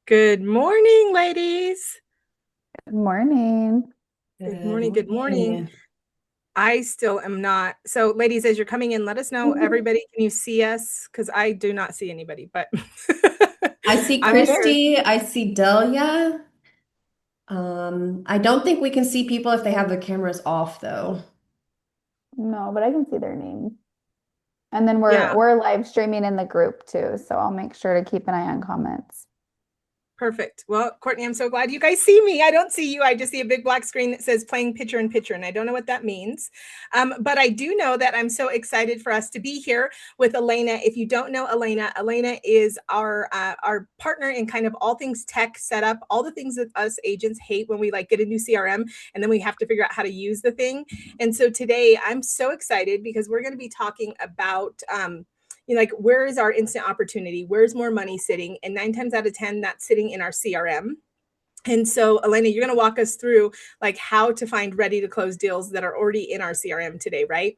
Good morning, ladies. Good morning. Good Good morning. Good morning. morning. I still am not. So, ladies, as you're coming in, let us know. Everybody, can you see us? Because I do not see anybody, but I see I'm here. Christy. I see Delia. I don't think we can see people if they have their cameras off, though. No, but I can see their names. And then we're Yeah. we're live streaming in the group too, so I'll make sure to keep an eye on comments. Perfect. Well, Courtney, I'm so glad you guys see me. I don't see you. I just see a big black screen that says playing picture in picture, and I don't know what that means. But I do know that I'm so excited for us to be here with Elena. If you don't know Elena, Elena is our partner in kind of all things tech setup, all the things that us agents hate when we like get a new CRM and then we have to figure out how to use the thing. And so today I'm so excited because we're going to be talking about like where is our instant opportunity, where's more money sitting, and 9 times out of 10 that's sitting in our CRM. And so Elena, you're going to walk us through like how to find ready to close deals that are already in our CRM today, right?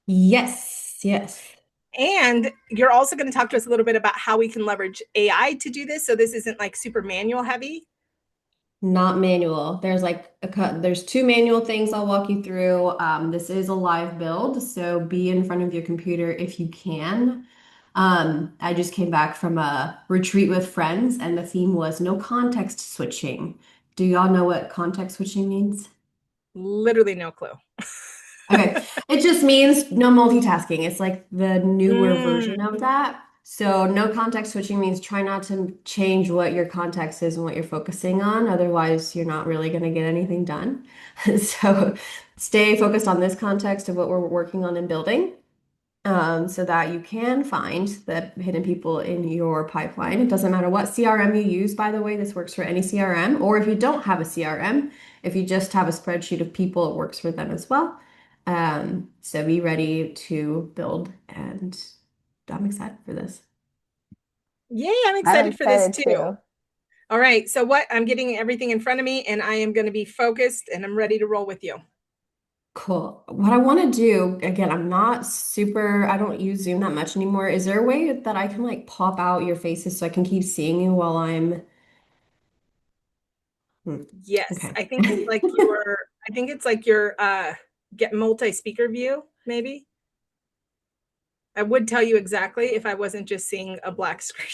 Yes, yes. And you're also going to talk to us a little bit about how we can leverage AI to do this so this isn't like super manual heavy. Not manual. There's like there's two manual things I'll walk you through. This is a live build, so be in front of your computer if you can. I just came back from a retreat with friends, and the theme was no context switching. Do y'all know what context switching means? Literally no clue. Okay. It just means no multitasking. It's like the newer version of Mm. that. So no context switching means try not to change what your context is and what you're focusing on. Otherwise, you're not really going to get anything done. So stay focused on this context of what we're working on and building, so that you can find the hidden people in your pipeline. It doesn't matter what CRM you use, by the way, this works for any CRM, or if you don't have a CRM, if you just have a spreadsheet of people, it works for them as well. So be ready to build, and I'm excited for this. Yay, I'm I'm excited for this excited too. too. All right, so what, I'm getting everything in front of me and I am going to be focused and I'm ready to roll with you. Cool. What I want to do, again, I don't use Zoom that much anymore. Is there a way that I can like pop out your faces so I can keep seeing you while I'm, Hmm. Yes, Okay. I think it's like your get multi-speaker view, maybe. I would tell you exactly if I wasn't just seeing a black screen.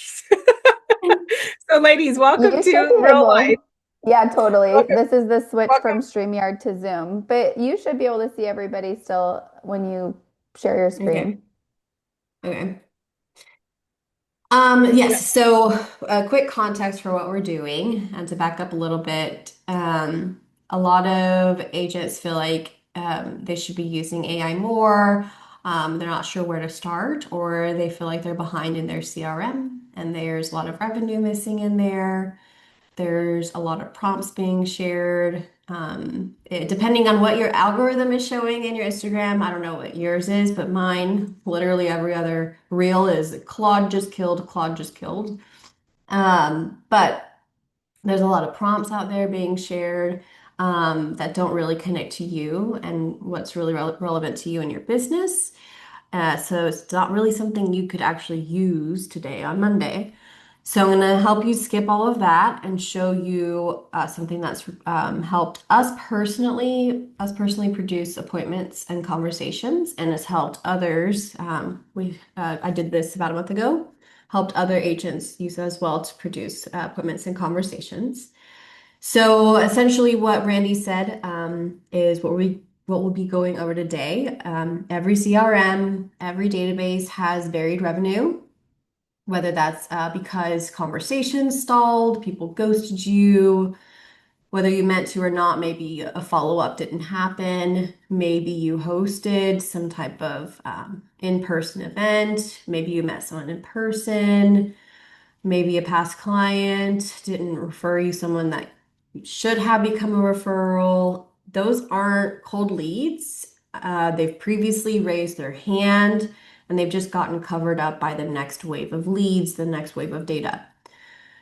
So ladies, welcome You should to be real life. able, yeah, totally. Welcome, This is the switch from welcome. StreamYard to Zoom, but you should be able to see everybody still when you share your Okay. screen. Okay. Yeah. Yes, so a quick context for what we're doing, and to back up a little bit, a lot of agents feel like they should be using AI more. They're not sure where to start, or they feel like they're behind in their CRM, and there's a lot of revenue missing in there. There's a lot of prompts being shared. Depending on what your algorithm is showing in your Instagram, I don't know what yours is, but mine, literally every other reel is Claude just killed, Claude just killed. But there's a lot of prompts out there being shared that don't really connect to you and what's really relevant to you and your business. So it's not really something you could actually use today on Monday. So I'm going to help you skip all of that and show you something that's helped us personally produce appointments and conversations, and has helped others. I did this about a month ago, helped other agents use it as well to produce appointments and conversations. So essentially, what Randy said is what we'll be going over today. Every CRM, every database has buried revenue, whether that's because conversations stalled, people ghosted you, whether you meant to or not. Maybe a follow-up didn't happen. Maybe you hosted some type of in-person event. Maybe you met someone in person. Maybe a past client didn't refer you someone that should have become a referral. Those aren't cold leads. They've previously raised their hand and they've just gotten covered up by the next wave of leads, the next wave of data.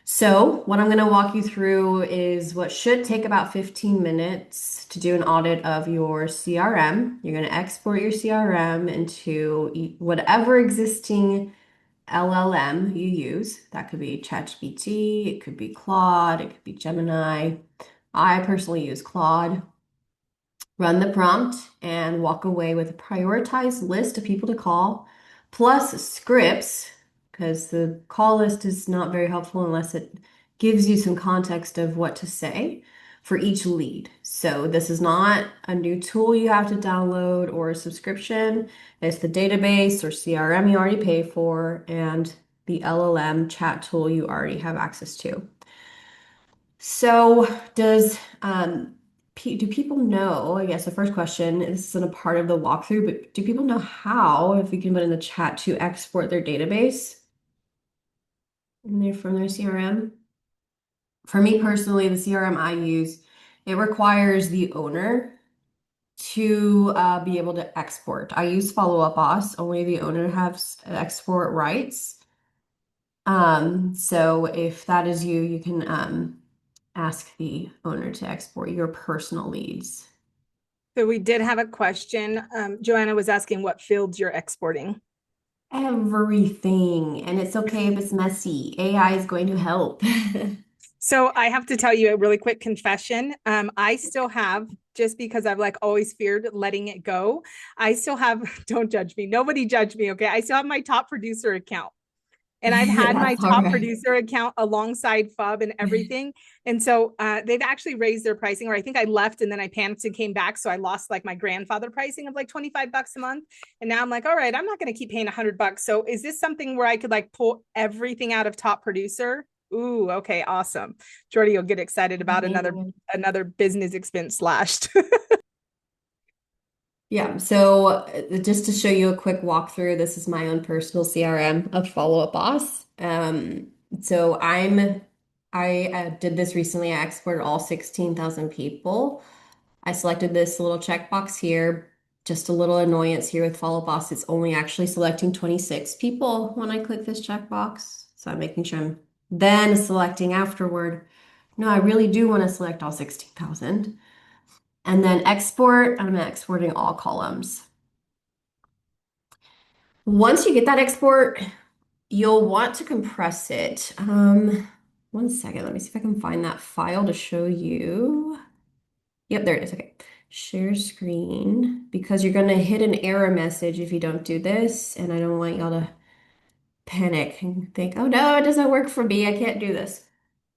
So, what I'm going to walk you through is what should take about 15 minutes to do an audit of your CRM. You're going to export your CRM into whatever existing LLM you use. That could be ChatGPT, it could be Claude, it could be Gemini. I personally use Claude. Run the prompt and walk away with a prioritized list of people to call, plus scripts, because the call list is not very helpful unless it gives you some context of what to say for each lead. So this is not a new tool you have to download or a subscription. It's the database or CRM you already pay for and the LLM chat tool you already have access to. So does do people know, I guess the first question, this isn't a part of the walkthrough, but do people know how, if we can put in the chat, to export their database from their CRM? For me personally, the CRM I use, it requires the owner to be able to export. I use Follow Up Boss, only the owner has export rights. So if that is you, you can ask the owner to export your personal leads. So we did have a question. Joanna was asking what fields you're exporting. Everything. And it's okay if it's messy. AI is going to help. So I have to tell you a really quick confession. I still have, just because I've like always feared letting it go, I still have, don't judge me. Nobody judge me. Okay. I still have my top producer account. And I've had my That's all top right. producer account alongside FUB and everything. And so they've actually raised their pricing, or I think I left and then I panicked and came back. So I lost like my grandfather pricing of like $25 a month. And now I'm like, all right, I'm not going to keep paying $100. So is this something where I could like pull everything out of top producer? Ooh, okay, awesome. Jordy will get excited about another business expense slashed. Yeah, so just to show you a quick walkthrough, this is my own personal CRM of Follow Up Boss. So I did this recently. I exported all 16,000 people. I selected this little checkbox here. Just a little annoyance here with Follow Up Boss. It's only actually selecting 26 people when I click this checkbox. So I'm making sure I'm then selecting afterward. No, I really do want to select all 16,000. And then export, I'm exporting all columns. Once you get that export, you'll want to compress it. One second, let me see if I can find that file to show you. Yep, there it is. Okay. Share screen, because you're going to hit an error message if you don't do this, and I don't want y'all to panic and think, oh no, it doesn't work for me. I can't do this.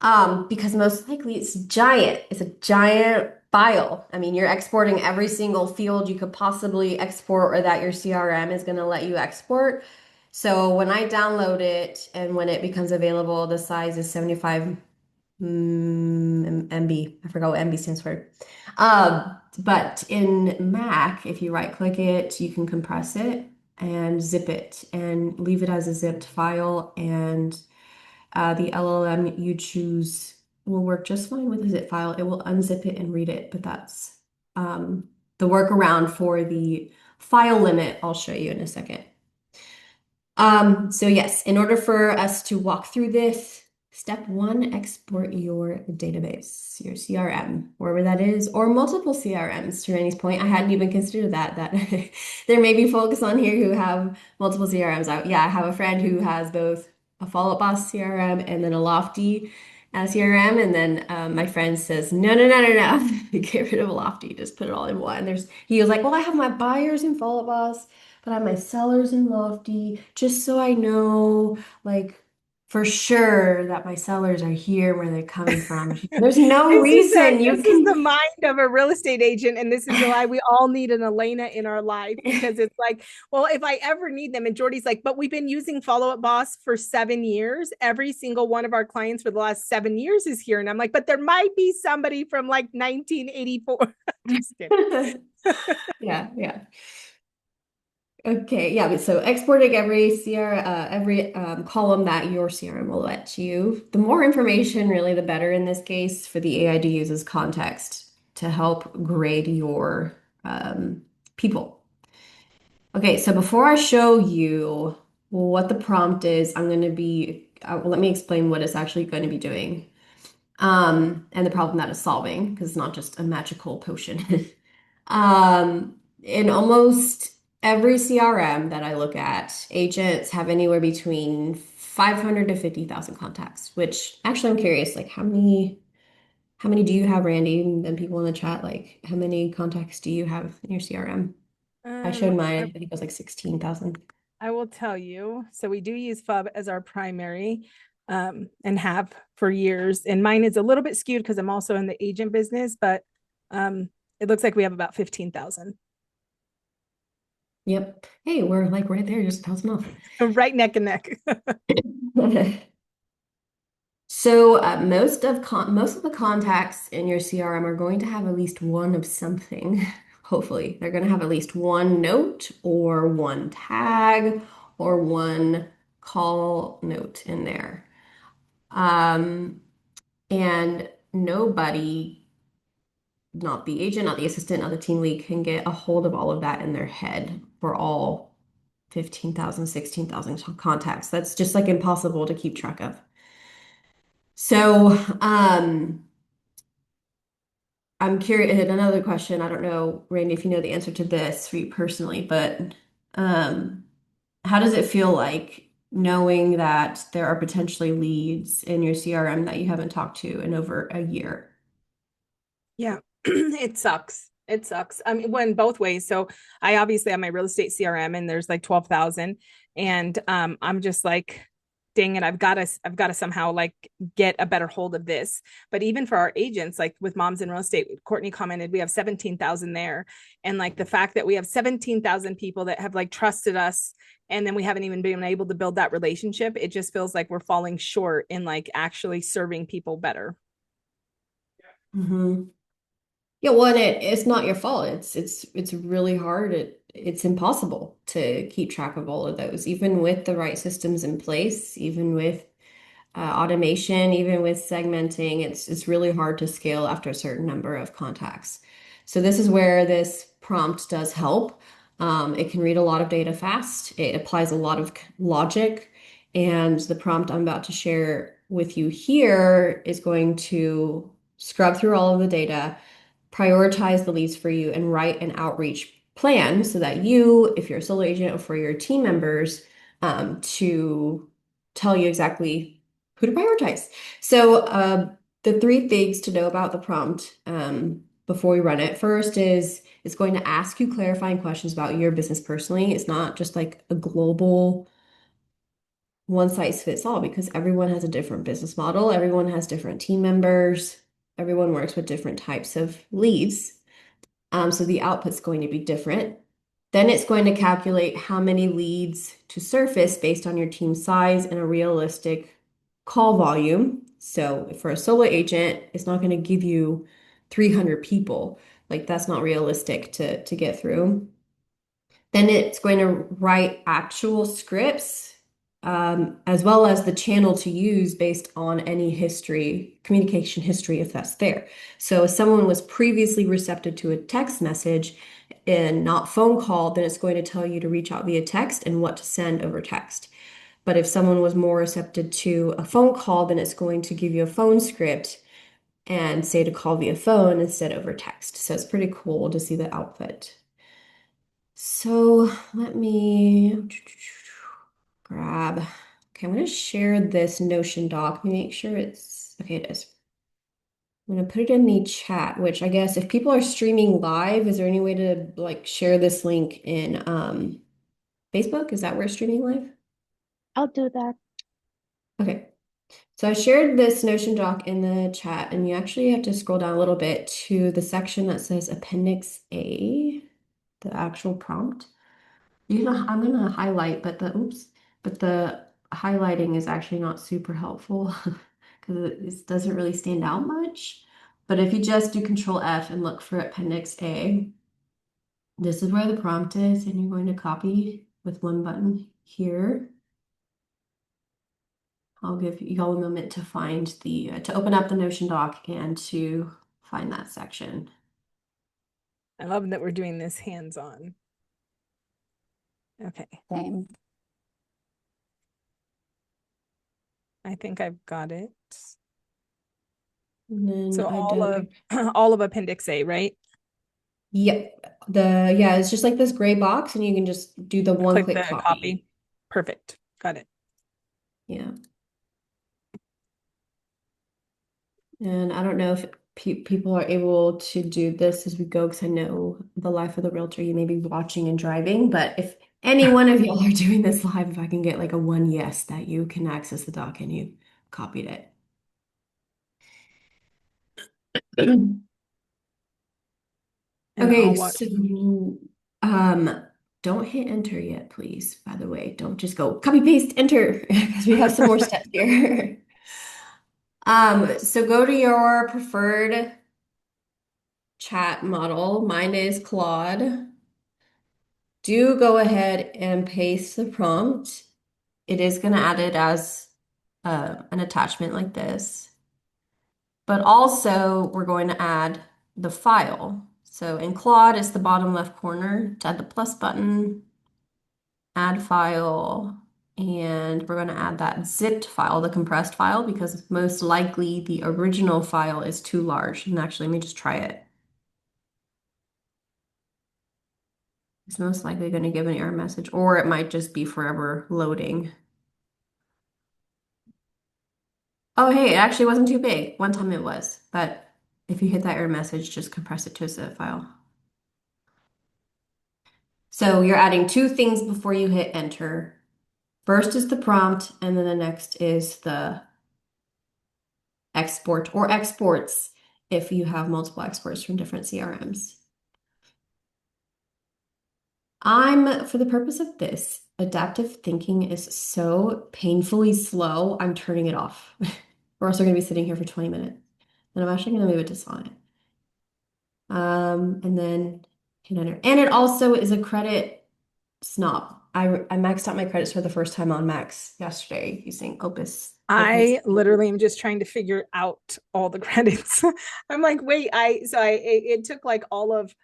Because most likely it's giant. It's a giant file. I mean, you're exporting every single field you could possibly export or that your CRM is going to let you export. So when I download it and when it becomes available, the size is 75 MB. I forgot what MB stands for. But in Mac, if you right click it, you can compress it and zip it and leave it as a zipped file. And the LLM you choose will work just fine with a zip file. It will unzip it and read it, but that's the workaround for the file limit I'll show you in a second. So yes, in order for us to walk through this, step one, export your database, your CRM, wherever that is, or multiple CRMs. To Randy's point, I hadn't even considered that there may be folks on here who have multiple CRMs. Yeah, I have a friend who has both a Follow Up Boss CRM and then a Lofty CRM. And then my friend says, no, no, no, no, no, get rid of Lofty, just put it all in one. He was like, well, I have my buyers in Follow Up Boss, but I have my sellers in Lofty, just so I know, like, for sure that my sellers are here where they're coming from. There's no reason you This is the can. mind of a real estate agent, and this is why we all need an Elena in our life, because it's like, well, if I ever need them, and Jordy's like, but we've been using Follow Up Boss for 7 years. Every single one of our clients for the last 7 years is here, and I'm like, but there might be somebody from like 1984. Just kidding. Yeah, yeah. Okay, yeah, but so exporting every column that your CRM will let you. The more information, really, the better in this case for the AI to use as context to help grade your people. Okay, so before I show you what the prompt is, let me explain what it's actually going to be doing, and the problem that it's solving, because it's not just a magical potion. In almost every CRM that I look at, agents have anywhere between 500 to 50,000 contacts, which actually I'm curious, like how many do you have, Randy? And people in the chat, like how many contacts do you have in your CRM? I showed mine, I think it was like 16,000. I will tell you. So we do use FUB as our primary, and have for years. And mine is a little bit skewed because I'm also in the agent business, but it looks like we have about 15,000. Yep. Hey, we're like right there, just 1,000 off. Right neck and neck. So most of the contacts in your CRM are going to have at least one of something. Hopefully, they're going to have at least one note or one tag or one call note in there. Um, and nobody, not the agent, not the assistant, not the team lead, can get a hold of all of that in their head for all 15,000, 16,000 contacts. That's just like impossible to keep track of. So, I'm curious, another question. I don't know, Randy, if you know the answer to this for you personally, but um, how does it feel like knowing that there are potentially leads in your CRM that you haven't talked to in over a year? Yeah, it sucks. It sucks. I mean, when both ways. So I obviously have my real estate CRM and there's like 12,000. And I'm just like, dang it, I've got to somehow like get a better hold of this. But even for our agents, like with Moms in Real Estate, Courtney commented we have 17,000 there. And like the fact that we have 17,000 people that have like trusted us, and then we haven't even been able to build that relationship, it just feels like we're falling short in like actually serving people better. Hmm. Yeah, well, and it's not your fault. It's really hard. It's impossible to keep track of all of those, even with the right systems in place, even with automation, even with segmenting. It's really hard to scale after a certain number of contacts. So this is where this prompt does help. It can read a lot of data fast. It applies a lot of logic, and the prompt I'm about to share with you here is going to scrub through all of the data, prioritize the leads for you, and write an outreach plan so that you, if you're a solo agent, or for your team members, to tell you exactly who to prioritize. So, the three things to know about the prompt before we run it. First is it's going to ask you clarifying questions about your business personally. It's not just like a global one size fits all because everyone has a different business model, everyone has different team members, everyone works with different types of leads. So the output's going to be different. Then it's going to calculate how many leads to surface based on your team size and a realistic call volume. So for a solo agent, it's not going to give you 300 people. Like that's not realistic to get through. Then it's going to write actual scripts, as well as the channel to use based on any history, communication history, if that's there. So if someone was previously receptive to a text message and not phone call, then it's going to tell you to reach out via text and what to send over text. But if someone was more receptive to a phone call, then it's going to give you a phone script and say to call via phone instead over text. So it's pretty cool to see the output. So let me grab. Okay, I'm going to share this Notion doc. Let me make sure it's okay. It is. I'm going to put it in the chat, which I guess if people are streaming live, is there any way to like share this link in Facebook? Is that where it's streaming live? I'll do that. Okay. So I shared this Notion doc in the chat, and you actually have to scroll down a little bit to the section that says Appendix A, the actual prompt. I'm gonna highlight, but the highlighting is actually not super helpful because it doesn't really stand out much. But if you just do Control F and look for Appendix A, this is where the prompt is, and you're going to copy with one button here. I'll give you all a moment to find to open up the Notion doc and to find that section. I love that we're doing this hands-on. Okay. Same. I think I've got it. And then So all of Appendix A, right? Yep. It's just like this gray box and you can just do the one Click click the copy. copy. Perfect. Got it. Yeah. And I don't know if people are able to do this as we go because I know the life of the realtor, you may be watching and driving, but if any one of y'all are doing this live, if I can get like a one yes that you can access the doc and you copied it. And I'll Okay, watch. so um don't hit enter yet, please. By the way, don't just go copy paste enter because we have some more steps here. So go to your preferred chat model. Mine is Claude. Do go ahead and paste the prompt. It is going to add it as an attachment like this, but also we're going to add the file. So in Claude, it's the bottom left corner to add the plus button, add file, and we're going to add that zipped file, the compressed file, because most likely the original file is too large. And actually, let me just try it. It's most likely going to give an error message, or it might just be forever loading. Oh, hey, it actually wasn't too big. One time it was, but if you hit that error message, just compress it to a zip file. So you're adding two things before you hit enter. First is the prompt, and then the next is the export or exports if you have multiple exports from different CRMs. For the purpose of this, adaptive thinking is so painfully slow, I'm turning it off. We're also going to be sitting here for 20 minutes. And I'm actually going to move it to silent. And then hit enter. And it also is a credit snob. I maxed out my credits for the first time on Max yesterday using Opus. I literally am just trying to figure out all the credits. I'm like, wait, it took like all of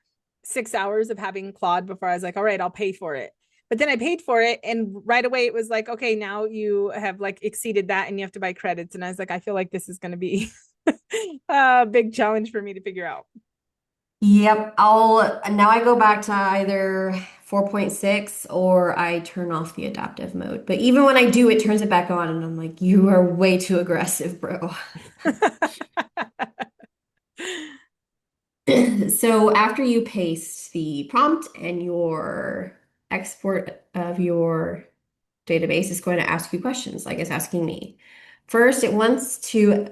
6 hours of having Claude before I was like, all right, I'll pay for it. But then I paid for it, and right away it was like, okay, now you have like exceeded that and you have to buy credits. And I was like, I feel like this is going to be a big challenge for me to figure out. Yep, now I go back to either 4.6 or I turn off the adaptive mode. But even when I do, it turns it back on and I'm like, you are way too aggressive, bro. So after you paste the prompt and your export of your database is going to ask you questions like it's asking me. First, it wants to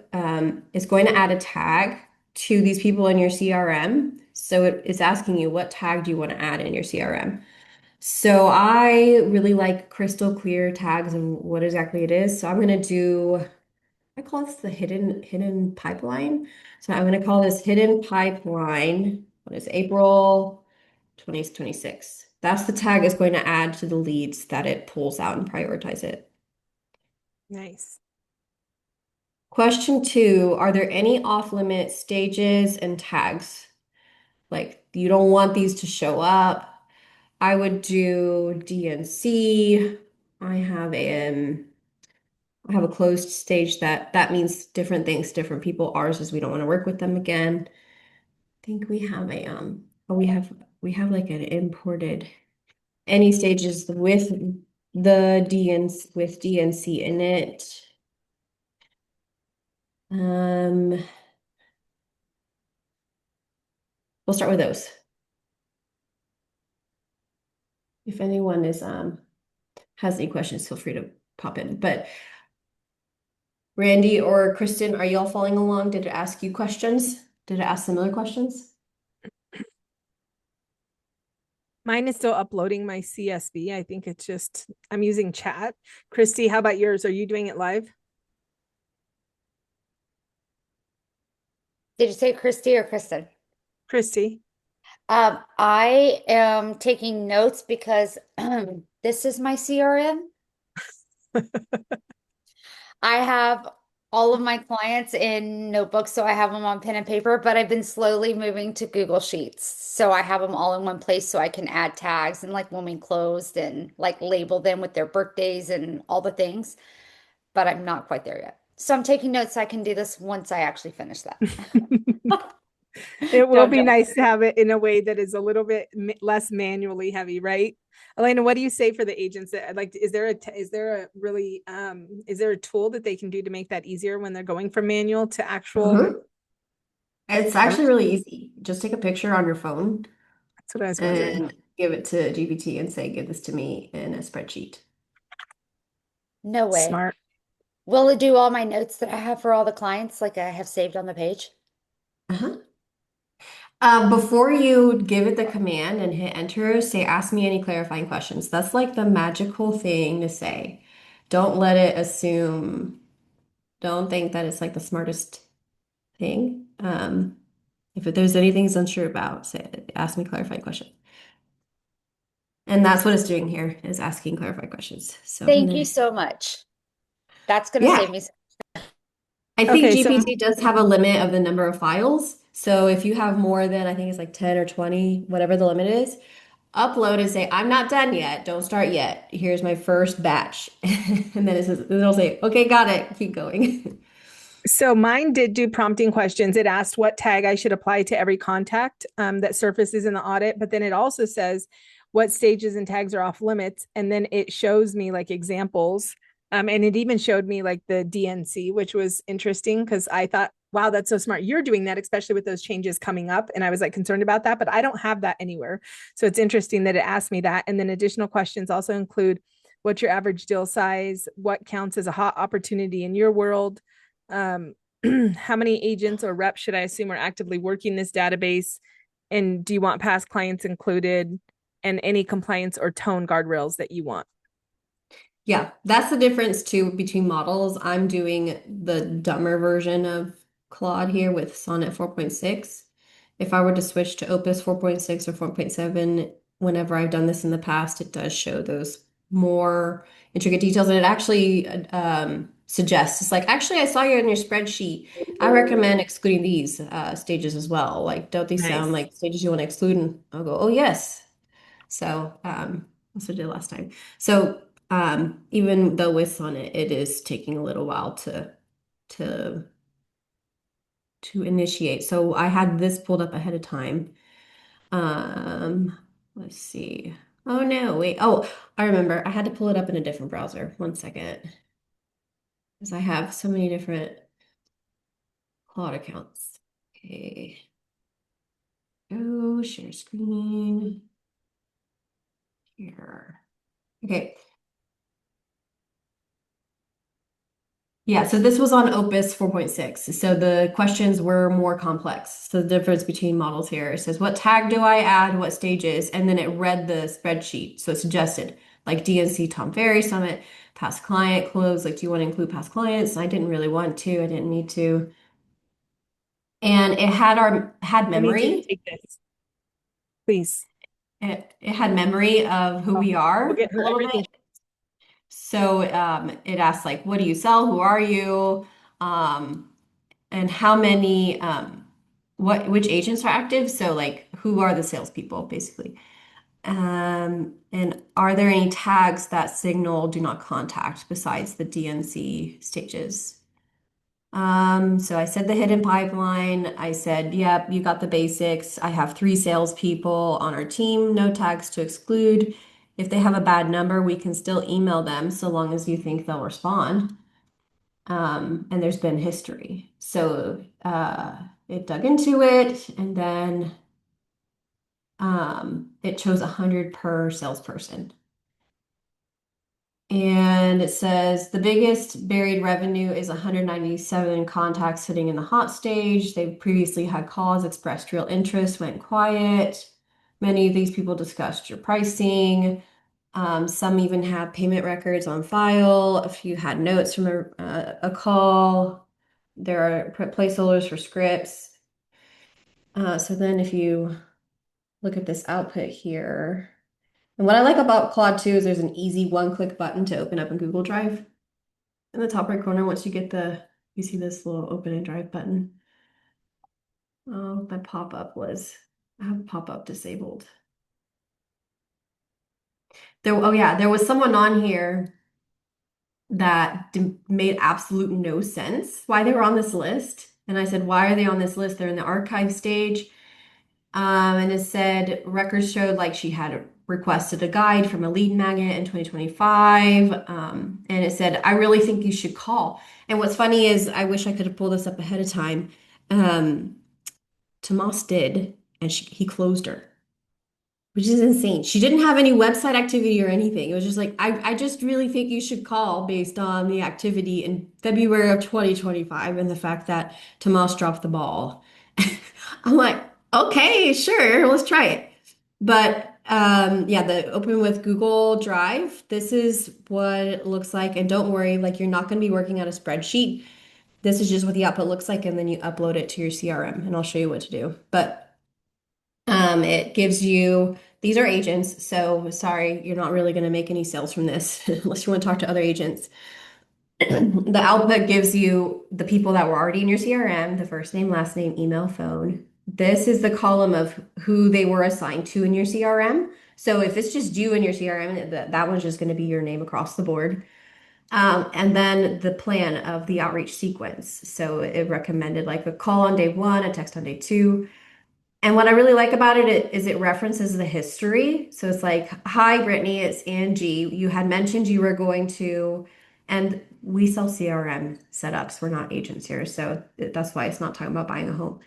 it's going to add a tag to these people in your CRM. So it's asking you what tag do you want to add in your CRM. So I really like crystal clear tags and what exactly it is. So I'm going to do I call this the hidden pipeline. So I'm going to call this hidden pipeline. What is April 2026? That's the tag it's going to add to the leads that it pulls out and prioritize it. Nice. Question two, are there any off-limit stages and tags? Like you don't want these to show up. I would do DNC. I have I have a closed stage that means different things to different people. Ours is we don't want to work with them again. I think we have we have like an imported any stages with the DNC with DNC in it. Um, we'll start with those. If anyone is has any questions, feel free to pop in. But Randy or Kristen, are y'all following along? Did it ask you questions? Did it ask similar questions? Mine is still uploading my CSV. I think it's just, I'm using chat. Christy, how about yours? Are you doing it live? Did you say Christy or Kristen? Christy. I am taking notes because this is my CRM. I have all of my clients in notebooks, so I have them on pen and paper, but I've been slowly moving to Google Sheets. So I have them all in one place so I can add tags and like when we closed and like label them with their birthdays and all the things, but I'm not quite there yet. So I'm taking notes so I can do this once I actually finish that. It will Don't be judge. nice to have it in a way that is a little bit less manually heavy, right? Elena, what do you say for the agents that like, is there a tool that they can do to make that easier when they're going from manual to actual? Mhm. It's actually really easy. Just take a picture on your phone That's what I was wondering. and give it to GPT and say, give this to me in a spreadsheet. No way. Smart. Will it do all my notes that I have for all the clients, like I have saved on the page? Uh-huh. Before you give it the command and hit enter, say, ask me any clarifying questions. That's like the magical thing to say. Don't let it assume, don't think that it's like the smartest thing. If there's anything it's unsure about, say, ask me clarifying questions. And that's what it's doing here, is asking clarifying questions. So I'm Thank gonna, you so much. That's going to yeah. save me. I think Okay, so GPT does have a limit of the number of files. So if you have more than, I think it's like 10 or 20, whatever the limit is, upload and say, I'm not done yet. Don't start yet. Here's my first batch. And then it'll say, okay, got it. Keep going. mine did do prompting questions. It asked what tag I should apply to every contact that surfaces in the audit, but then it also says what stages and tags are off limits, and then it shows me like examples. And it even showed me like the DNC, which was interesting because I thought, wow, that's so smart. You're doing that, especially with those changes coming up. And I was like concerned about that, but I don't have that anywhere. So it's interesting that it asked me that. And then additional questions also include what's your average deal size? What counts as a hot opportunity in your world? um, how many agents or reps should I assume are actively working this database? And do you want past clients included? And any compliance or tone guardrails that you want? Yeah, that's the difference too between models. I'm doing the dumber version of Claude here with Sonnet 4.6. If I were to switch to Opus 4.6 or 4.7, whenever I've done this in the past, it does show those more intricate details. And it actually suggests, it's like, actually, I saw you in your spreadsheet. I recommend excluding these stages as well. Like, don't these sound Nice. like stages you want to exclude? And I'll go, oh, yes. So that's what I did last time. So even though with on it, it is taking a little while to to initiate. So I had this pulled up ahead of time. Let's see. Oh no, wait. Oh, I remember. I had to pull it up in a different browser. One second. Because I have so many different Claude accounts. Okay. Oh, share screen. Here. Okay. Yeah, so this was on Opus 4.6. So the questions were more complex. So the difference between models here, it says, what tag do I add, what stages? And then it read the spreadsheet. So it suggested like DNC Tom Ferry Summit, past client close. Like, do you want to include past clients? I didn't really want to. I didn't need to. And it had I need you to memory. take this, please. It had memory of who Oh, we we'll are get a her little everything. bit. So it asks like, what do you sell? Who are you? Um, and how many which agents are active, so like who are the salespeople basically, and are there any tags that signal do not contact besides the DNC stages. So I said the hidden pipeline. I said, yep, you got the basics. I have 3 salespeople on our team, no tags to exclude. If they have a bad number, we can still email them so long as you think they'll respond. And there's been history. So it dug into it, and then it chose 100 per salesperson. And it says the biggest buried revenue is 197 contacts sitting in the hot stage. They've previously had calls, expressed real interest, went quiet. Many of these people discussed your pricing. Some even have payment records on file. A few had notes from a call. There are placeholders for scripts. So then if you look at this output here, and what I like about Claude 2 is there's an easy one-click button to open up in Google Drive. In the top right corner, once you get you see this little open in Drive button. Oh, my pop-up I have pop-up disabled. Oh yeah, there was someone on here that made absolute no sense why they were on this list. And I said, why are they on this list? They're in the archive stage. And it said records showed like she had requested a guide from a lead magnet in 2025. And it said, I really think you should call. And what's funny is I wish I could have pulled this up ahead of time. Um, Tomas did, and he closed her, which is insane. She didn't have any website activity or anything. It was just like, I just really think you should call based on the activity in February of 2025 and the fact that Tomas dropped the ball. I'm like, okay, sure, let's try it. But yeah, the open with Google Drive, this is what it looks like. And don't worry, like you're not going to be working on a spreadsheet. This is just what the output looks like, and then you upload it to your CRM, and I'll show you what to do. But it gives you, these are agents, so sorry, you're not really going to make any sales from this unless you want to talk to other agents. The output gives you the people that were already in your CRM, the first name, last name, email, phone. This is the column of who they were assigned to in your CRM. So if it's just you in your CRM, that one's just going to be your name across the board. And then the plan of the outreach sequence. So it recommended like a call on day one, a text on day two. And what I really like about is it references the history. So it's like, hi, Brittany, it's Angie. You had mentioned you were going to, and we sell CRM setups. We're not agents here. So that's why it's not talking about buying a home.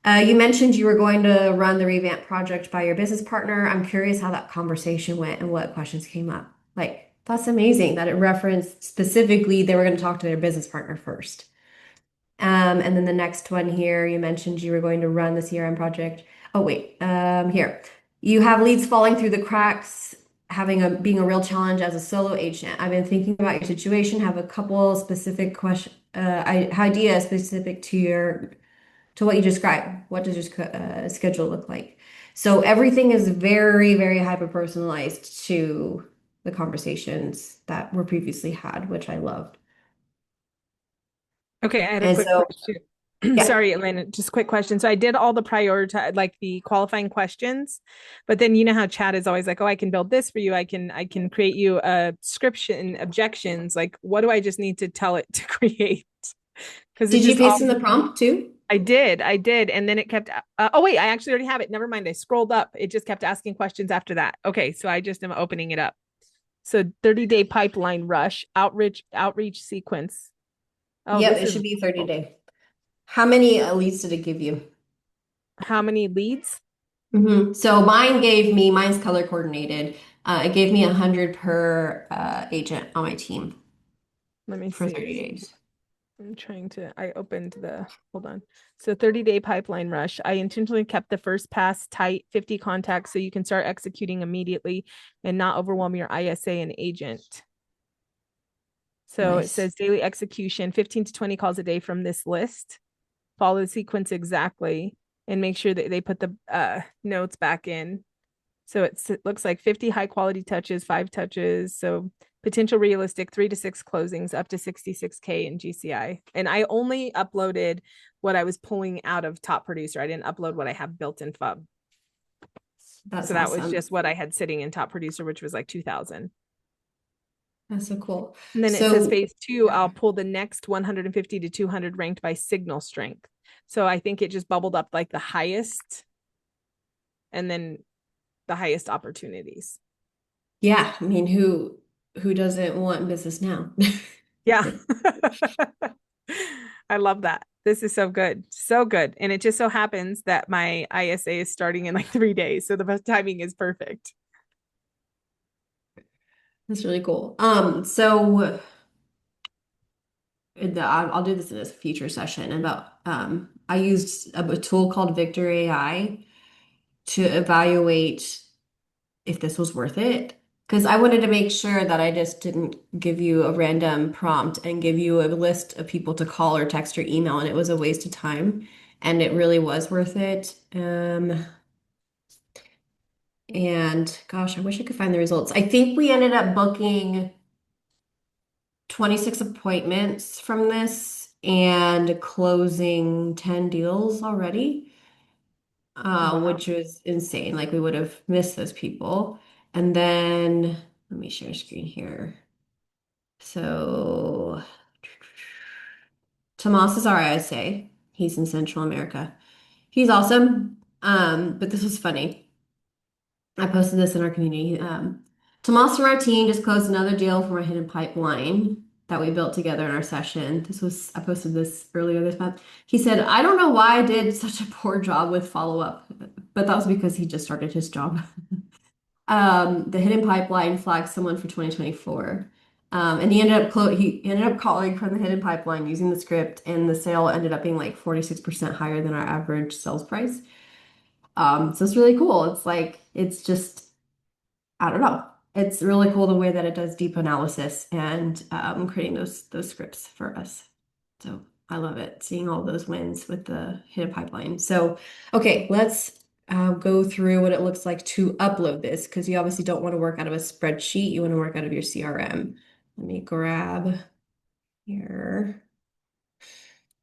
You mentioned you were going to run the revamp project by your business partner. I'm curious how that conversation went and what questions came up. Like, that's amazing that it referenced specifically they were going to talk to their business partner first. And then the next one here, you mentioned you were going to run the CRM project. Oh, wait, here. You have leads falling through the cracks, being a real challenge as a solo agent. I've been thinking about your situation, have a couple specific ideas specific to what you described. What does your schedule look like? So everything is very, very hyper personalized to the conversations that were previously had, which I loved. Okay, I had a And quick so, question. yeah. Sorry, Elena, just a quick question. So I did all the prioritize, like the qualifying questions, but then you know how chat is always like, oh, I can build this for you. I can create you a description, objections. Like, what do I just need to tell it to create? Because it Did you just all paste in the prompt too? I did. And then it kept, oh, wait, I actually already have it. Never mind. I scrolled up. It just kept asking questions after that. Okay. So I just am opening it up. So 30-day pipeline rush, outreach sequence. Oh, Yep, this it is should be 30 day. How many leads did it give you? how many leads? So mine's color coordinated. It gave me 100 per agent on my team Let me for see. 30 days. I opened hold on. So 30-day pipeline rush. I intentionally kept the first pass tight, 50 contacts, so you can start executing immediately and not overwhelm your ISA and agent. So it Nice. says daily execution, 15 to 20 calls a day from this list. Follow the sequence exactly and make sure that they put the notes back in. So it looks like 50 high quality touches, 5 touches. So potential realistic 3 to 6 closings up to 66K in GCI. And I only uploaded what I was pulling out of Top Producer. I didn't upload what I have built in FUB. That's So that was awesome. just what I had sitting in Top Producer, which was like 2000. That's so cool. And then it says So, phase two, yeah. I'll pull the next 150 to 200 ranked by signal strength. So I think it just bubbled up like the highest and then the highest opportunities. Yeah, I mean, who doesn't want business now? Yeah. I love that. This is so good. So good. And it just so happens that my ISA is starting in like 3 days. So the timing is perfect. That's really cool. So I'll do this in a future session about I used a tool called Victor AI to evaluate if this was worth it. Because I wanted to make sure that I just didn't give you a random prompt and give you a list of people to call or text or email, and it was a waste of time. And it really was worth it. And gosh, I wish I could find the results. I think we ended up booking 26 appointments from this and closing 10 deals already, Wow. which was insane. Like we would have missed those people. And then let me share screen here. So Tomas is our ISA. He's in Central America. He's awesome. But this was funny. I posted this in our community. Tomas from our team just closed another deal for a hidden pipeline that we built together in our session. I posted this earlier this month. He said, I don't know why I did such a poor job with follow-up, but that was because he just started his job. The hidden pipeline flagged someone for 2024. And he ended up calling from the hidden pipeline using the script, and the sale ended up being like 46% higher than our average sales price. So it's really cool. It's just, I don't know. It's really cool the way that it does deep analysis and creating those scripts for us. So I love it, seeing all those wins with the hidden pipeline. So, okay, let's go through what it looks like to upload this, because you obviously don't want to work out of a spreadsheet. You want to work out of your CRM. Let me grab here.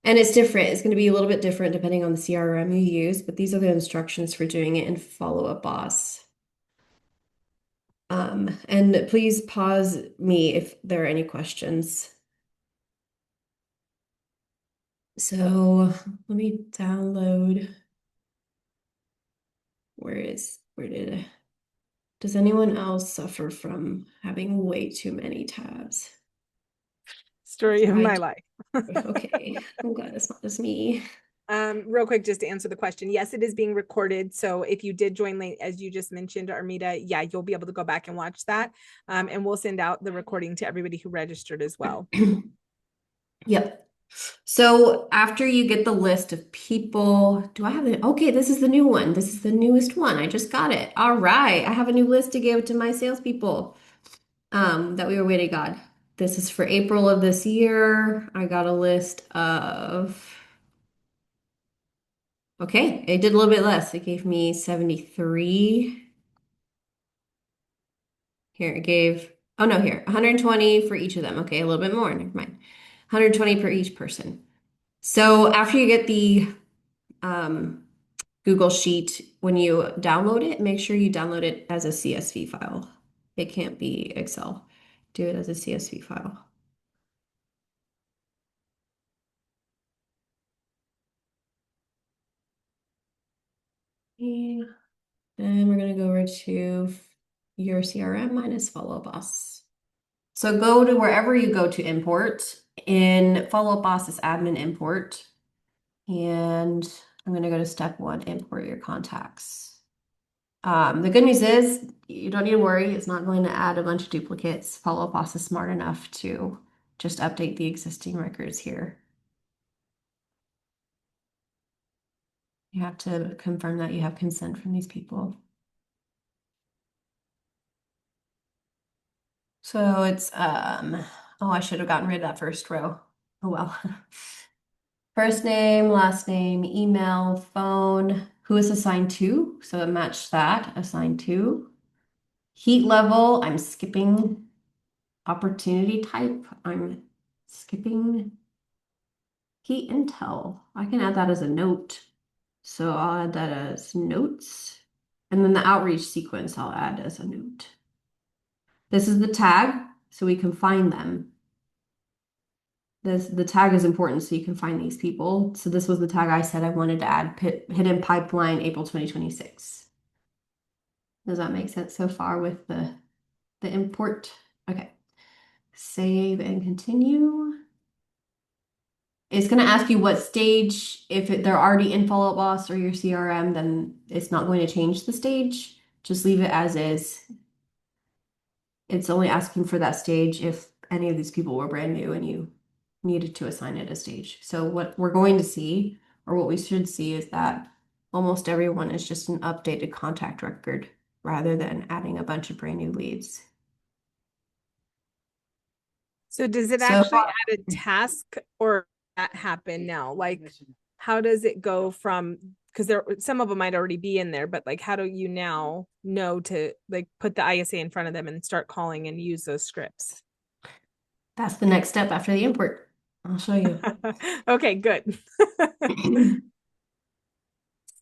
And it's different. It's going to be a little bit different depending on the CRM you use, but these are the instructions for doing it in Follow Up Boss. And please pause me if there are any questions. So let me download. Does anyone else suffer from having way too many tabs? Story of my life. Okay, I'm glad it's not just me. Real quick, just to answer the question. Yes, it is being recorded. So if you did join late, as you just mentioned, Armida, yeah, you'll be able to go back and watch that. And we'll send out the recording to everybody who registered as well. Yep. So after you get the list of people, okay, this is the new one. This is the newest one. I just got it. All right. I have a new list to give to my salespeople that we were waiting on. This is for April of this year. I got a list of, okay, it did a little bit less. It gave me 73. Here, it gave, oh no, here, 120 for each of them. Okay, a little bit more, never mind. 120 per each person. So after you get the Google Sheet, when you download it, make sure you download it as a CSV file. It can't be Excel. Do it as a CSV file. Yeah. And we're going to go over to your CRM minus Follow Boss. So go to wherever you go to import. In Follow Boss is admin import. And I'm going to go to step 1, import your contacts. The good news is you don't need to worry. It's not going to add a bunch of duplicates. Follow Boss is smart enough to just update the existing records here. You have to confirm that you have consent from these people. So it's, oh, I should have gotten rid of that first row. Oh, well. First name, last name, email, phone, who is assigned to. So match that, assigned to. Heat level, I'm skipping. Opportunity type, I'm skipping. Heat intel, I can add that as a note. So I'll add that as notes. And then the outreach sequence I'll add as a note. This is the tag, so we can find them. The tag is important so you can find these people. So this was the tag I said I wanted to add, hidden pipeline April 2026. Does that make sense so far with the import? Okay. Save and continue. It's going to ask you what stage. If they're already in Follow Up Boss or your CRM, then it's not going to change the stage. Just leave it as is. It's only asking for that stage if any of these people were brand new and you needed to assign it a stage. So what we're going to see, or what we should see, is that almost everyone is just an updated contact record rather than adding a bunch of brand new leads. So does it actually add a task, or that happen now? Like, how does it go from, because some of them might already be in there, but like, how do you now know to like put the ISA in front of them and start calling and use those scripts? That's the next step after the import. I'll show you. Okay, good.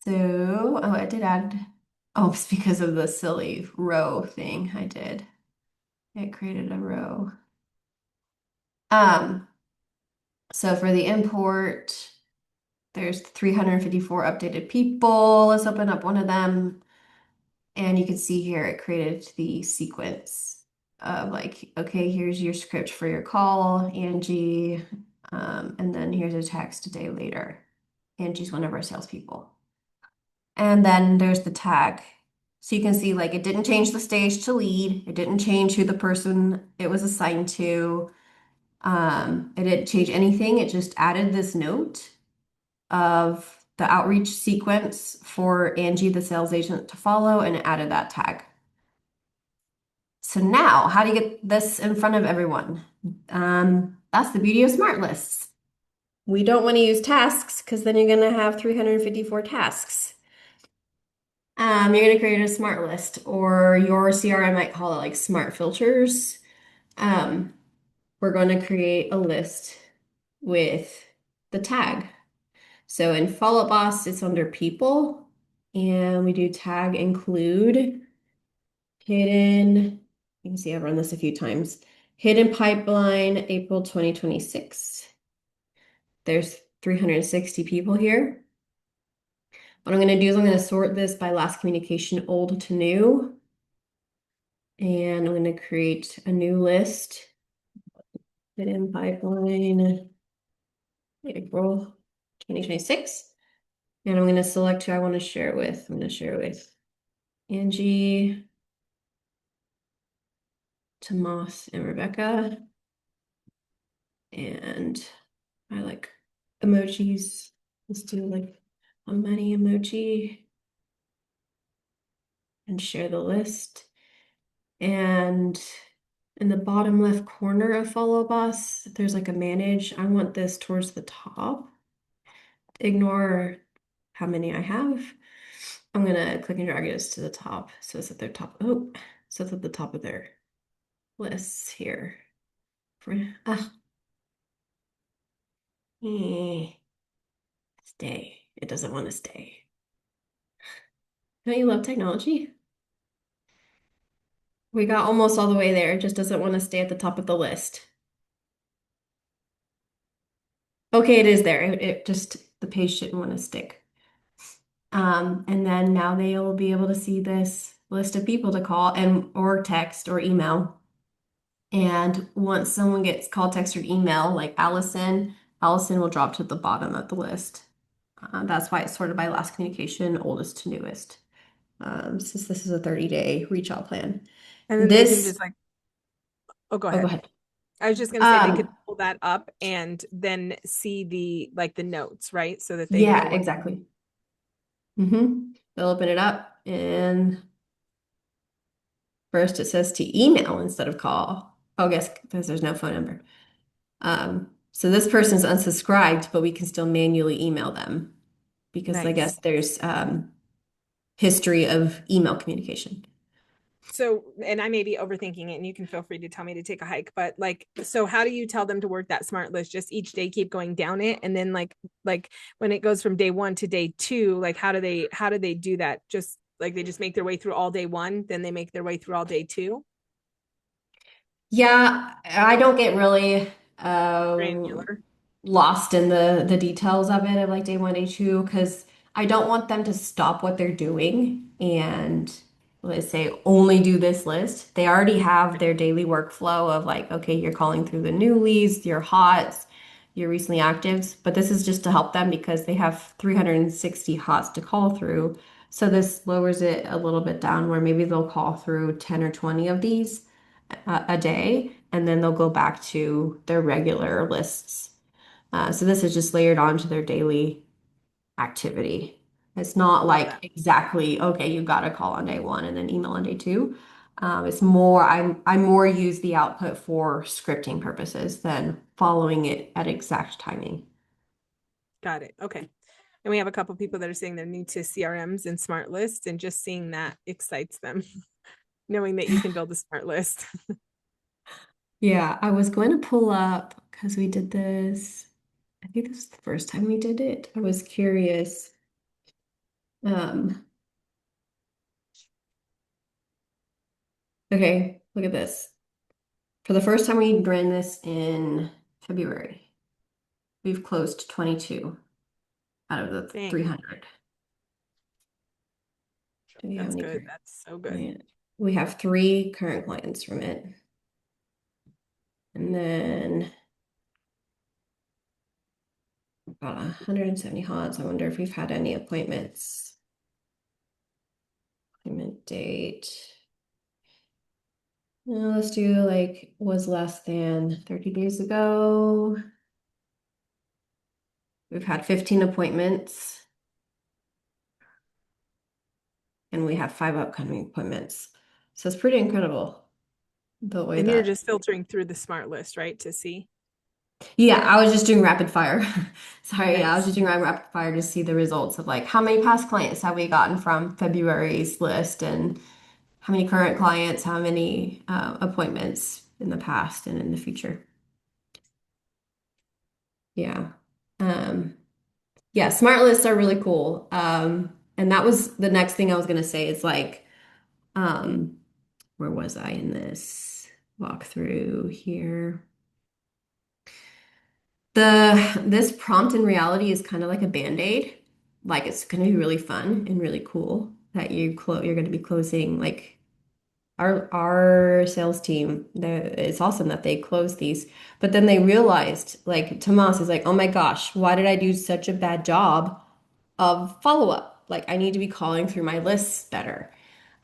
So, oh, I did add, oh, it's because of the silly row thing I did. It created a row. So for the import, There's 354 updated people. Let's open up one of them. And you can see here it created the sequence of like, okay, here's your script for your call, Angie. And then here's a text a day later. Angie's one of our salespeople. And then there's the tag. So you can see like it didn't change the stage to lead. It didn't change who the person it was assigned to. It didn't change anything. It just added this note of the outreach sequence for Angie, the sales agent, to follow, and it added that tag. So now, how do you get this in front of everyone? That's the beauty of smart lists. We don't want to use tasks because then you're going to have 354 tasks. You're going to create a smart list, or your CRM might call it like smart filters. We're going to create a list with the tag. So in Follow Boss, it's under people, and we do tag include hidden. You can see I've run this a few times. Hidden pipeline, April 2026. There's 360 people here. What I'm going to do is I'm going to sort this by last communication, old to new. And I'm going to create a new list. Hidden pipeline, April 2026. And I'm going to select who I want to share it with. I'm going to share it with Angie, Tomas, and Rebecca. And I like emojis. Let's do like a money emoji and share the list. And in the bottom left corner of Follow Boss, there's like a manage. I want this towards the top. Ignore how many I have. I'm gonna click and drag this to the top. So it's at their top. Oh, so it's at the top of their lists here. Stay. It doesn't want to stay. Don't you love technology? We got almost all the way there. It just doesn't want to stay at the top of the list. Okay, it is there. It just, the page didn't want to stick. And then now they'll be able to see this list of people to call and or text or email. And once someone gets call, text, or email, like Allison will drop to the bottom of the list. That's why it's sorted by last communication, oldest to newest. Since this is a 30-day reach out plan. And then they can just like, oh, go Oh, go ahead. ahead. I was just going to say they could pull that up and then see the like the notes, right? So that they know Yeah, exactly. They'll open it up and first it says to email instead of call. Oh, I guess because there's no phone number. So this person's unsubscribed, but we can still manually email them because I guess there's history of email communication. So, and I may be overthinking it, and you can feel free to tell me to take a hike, but like, so how do you tell them to work that smart list? Just each day keep going down it, and then like when it goes from day 1 to day 2, like how do they do that? Just like they just make their way through all day 1, then they make their way through all day 2? Yeah, I don't get really Granular. lost in the details of it of like day 1, day 2, because I don't want them to stop what they're doing and let's say only do this list. They already have their daily workflow of like, okay, you're calling through the new leads, your hots, your recently actives, but this is just to help them because they have 360 hots to call through. So this lowers it a little bit down where maybe they'll call through 10 or 20 of these a day, and then they'll go back to their regular lists. So this is just layered onto their daily activity. It's not like exactly, okay, you got to call on day 1 and then email on day 2. It's more, I more use the output for scripting purposes than following it at exact timing. Got it. Okay. And we have a couple people that are saying they're new to CRMs and smart lists, and just seeing that excites them, knowing that you can build a smart list. Yeah, I was going to pull up because we did this. I think this is the first time we did it. I was curious. Okay, look at this. For the first time we ran this in February, we've closed 22. out of the Dang, 300. Do we have that's any good. current That's so good. client? We have 3 current clients from it. And then about 170 hots. I wonder if we've had any appointments. Appointment date. No, let's do like was less than 30 days ago. We've had 15 appointments and we have 5 upcoming appointments. So it's pretty incredible the way And you're that. just filtering through the smart list, right, to see? Yeah, I was just doing rapid fire. Sorry, yeah, I was Nice. just doing rapid fire to see the results of like how many past clients have we gotten from February's list and how many current clients, how many appointments in the past and in the future. Yeah. Um, yeah, smart lists are really cool. And that was the next thing I was gonna say is like, um, where was I in this walkthrough here? This prompt in reality is kind of like a band-aid. Like it's gonna be really fun and really cool that you're gonna be closing like our sales team. It's awesome that they closed these, but then they realized like Tomas is like, oh my gosh, why did I do such a bad job of follow-up? Like I need to be calling through my lists better.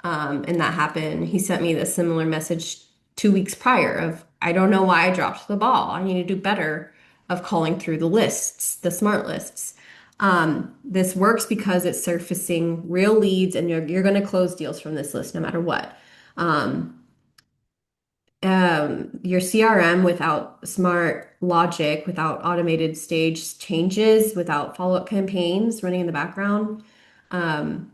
And that happened. He sent me the similar message 2 weeks prior of, I don't know why I dropped the ball. I need to do better of calling through the lists, the smart lists. This works because it's surfacing real leads and you're going to close deals from this list no matter what. Um, your CRM without smart logic, without automated stage changes, without follow-up campaigns running in the background,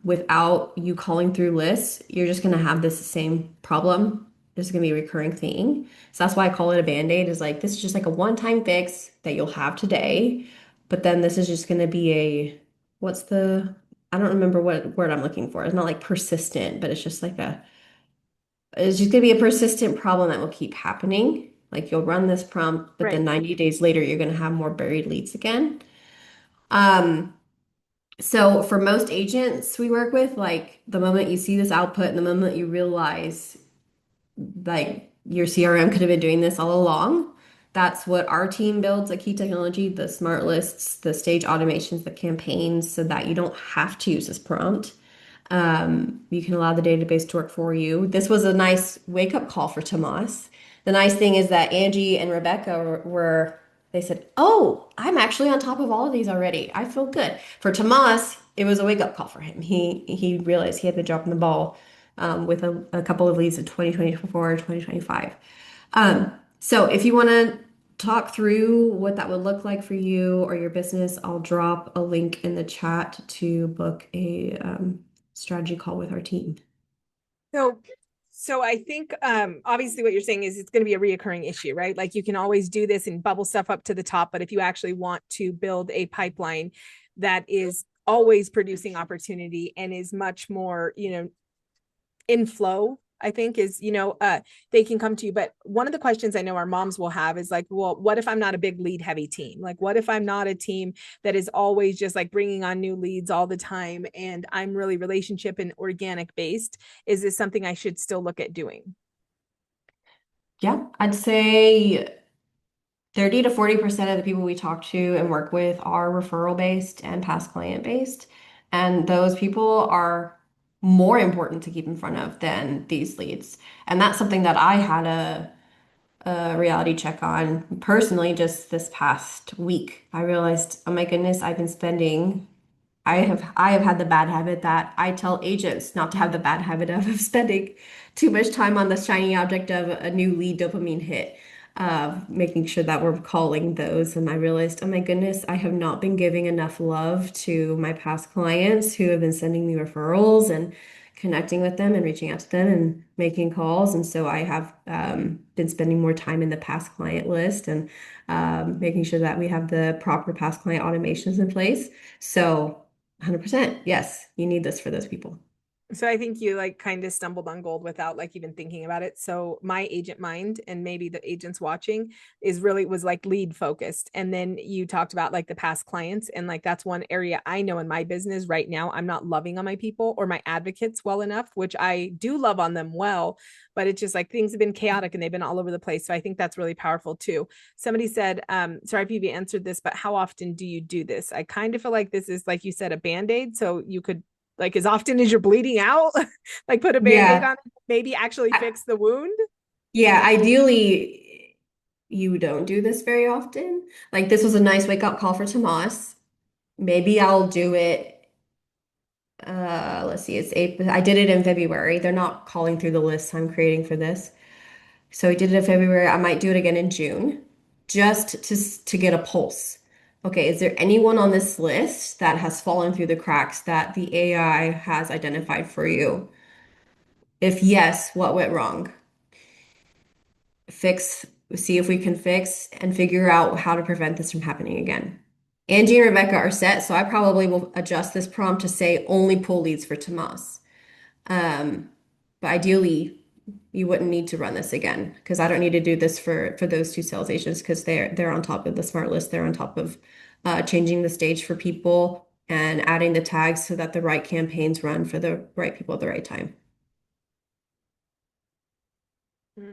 without you calling through lists, you're just going to have this same problem. This is going to be a recurring thing. So that's why I call it a band-aid, is like this is just like a one-time fix that you'll have today. But then this is just going to be what's the, I don't remember what word I'm looking for. It's not like persistent, but it's just like it's just going to be a persistent problem that will keep happening. Like you'll run this prompt, but then Right. 90 days later, you're going to have more buried leads again. Um, so for most agents we work with, like the moment you see this output and the moment you realize like your CRM could have been doing this all along, that's what our team builds, a key technology, the smart lists, the stage automations, the campaigns, so that you don't have to use this prompt. You can allow the database to work for you. This was a nice wake up call for Tomas. The nice thing is that Angie and Rebecca they said, oh, I'm actually on top of all of these already. I feel good. For Tomas, it was a wake up call for him. He realized he had been dropping the ball with a couple of leads in 2024, 2025. So if you want to talk through what that would look like for you or your business, I'll drop a link in the chat to book a strategy call with our team. So, so I think obviously what you're saying is it's going to be a reoccurring issue, right? Like you can always do this and bubble stuff up to the top, but if you actually want to build a pipeline that is always producing opportunity and is much more, in flow, I think is, they can come to you. But one of the questions I know our moms will have is like, well, what if I'm not a big lead heavy team? Like, what if I'm not a team that is always just like bringing on new leads all the time and I'm really relationship and organic based? Is this something I should still look at doing? Yeah, I'd say 30 to 40% of the people we talk to and work with are referral based and past client based. And those people are more important to keep in front of than these leads. And that's something that I had a reality check on personally just this past week. I realized, oh my goodness, I have had the bad habit that I tell agents not to have the bad habit of spending too much time on the shiny object of a new lead dopamine hit, making sure that we're calling those. And I realized, oh my goodness, I have not been giving enough love to my past clients who have been sending me referrals and connecting with them and reaching out to them and making calls. And so I have been spending more time in the past client list and making sure that we have the proper past client automations in place. So 100%. Yes, you need this for those people. So I think you like kind of stumbled on gold without like even thinking about it. So my agent mind, and maybe the agents watching, is really was like lead focused. And then you talked about like the past clients, and like that's one area I know in my business right now I'm not loving on my people or my advocates well enough, which I do love on them well, but it's just like things have been chaotic and they've been all over the place. So I think that's really powerful too. Somebody said, sorry if you answered this, but how often do you do this? I kind of feel like this is, like you said, a band-aid. So you could, like, as often as you're bleeding out, like put a band-aid Yeah. on it, maybe actually fix the wound. Yeah, ideally, you don't do this very often. Like this was a nice wake up call for Tomas. Maybe I'll do it. Let's see, it's April. I did it in February. They're not calling through the list I'm creating for this. So I did it in February. I might do it again in June, just to get a pulse. Okay, is there anyone on this list that has fallen through the cracks that the AI has identified for you? If yes, what went wrong? Fix, see if we can fix and figure out how to prevent this from happening again. Angie and Rebecca are set, so I probably will adjust this prompt to say only pull leads for Tomas. But ideally, you wouldn't need to run this again because I don't need to do this for those two sales agents because they're on top of the smart list. They're on top of changing the stage for people and adding the tags so that the right campaigns run for the right people at the right time.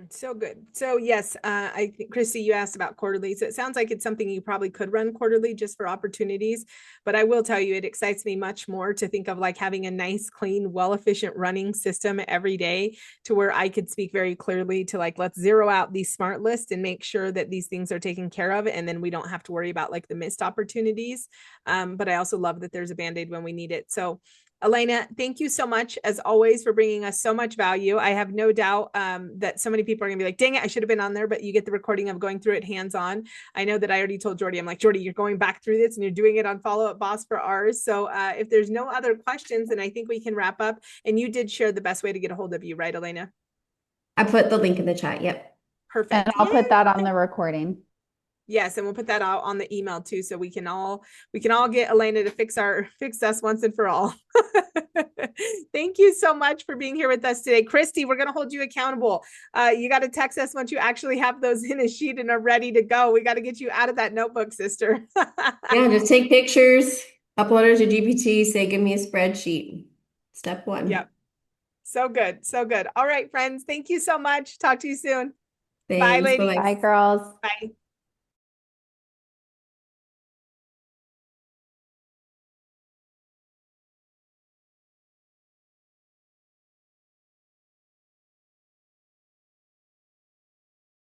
So good. So yes, I think Christy, you asked about quarterly. So it sounds like it's something you probably could run quarterly just for opportunities. But I will tell you, it excites me much more to think of like having a nice, clean, well-efficient running system every day to where I could speak very clearly to like, let's zero out these smart lists and make sure that these things are taken care of. And then we don't have to worry about like the missed opportunities. But I also love that there's a Band-Aid when we need it. So Elena, thank you so much, as always, for bringing us so much value. I have no doubt that so many people are going to be like, dang it, I should have been on there, but you get the recording of going through it hands-on. I know that I already told Jordy, I'm like, Jordy, you're going back through this and you're doing it on Follow Up Boss for ours. So if there's no other questions, then I think we can wrap up. And you did share the best way to get a hold of you, right, Elena? I put the link in the chat. Yep. And Perfect. I'll put that on Yay! the recording. Yes, and we'll put that out on the email too, so we can all get Elena to fix us once and for all. Thank you so much for being here with us today. Christy, we're going to hold you accountable. You got to text us once you actually have those in a sheet and are ready to go. We got to get you out of that notebook, sister. Yeah, just take pictures, upload it to GPT, say, give me a spreadsheet. Step one. Yep. So good. So good. All right, friends. Thank you so much. Talk to you soon. Bye, Thanks. ladies. Bye-bye. Bye, girls. Bye.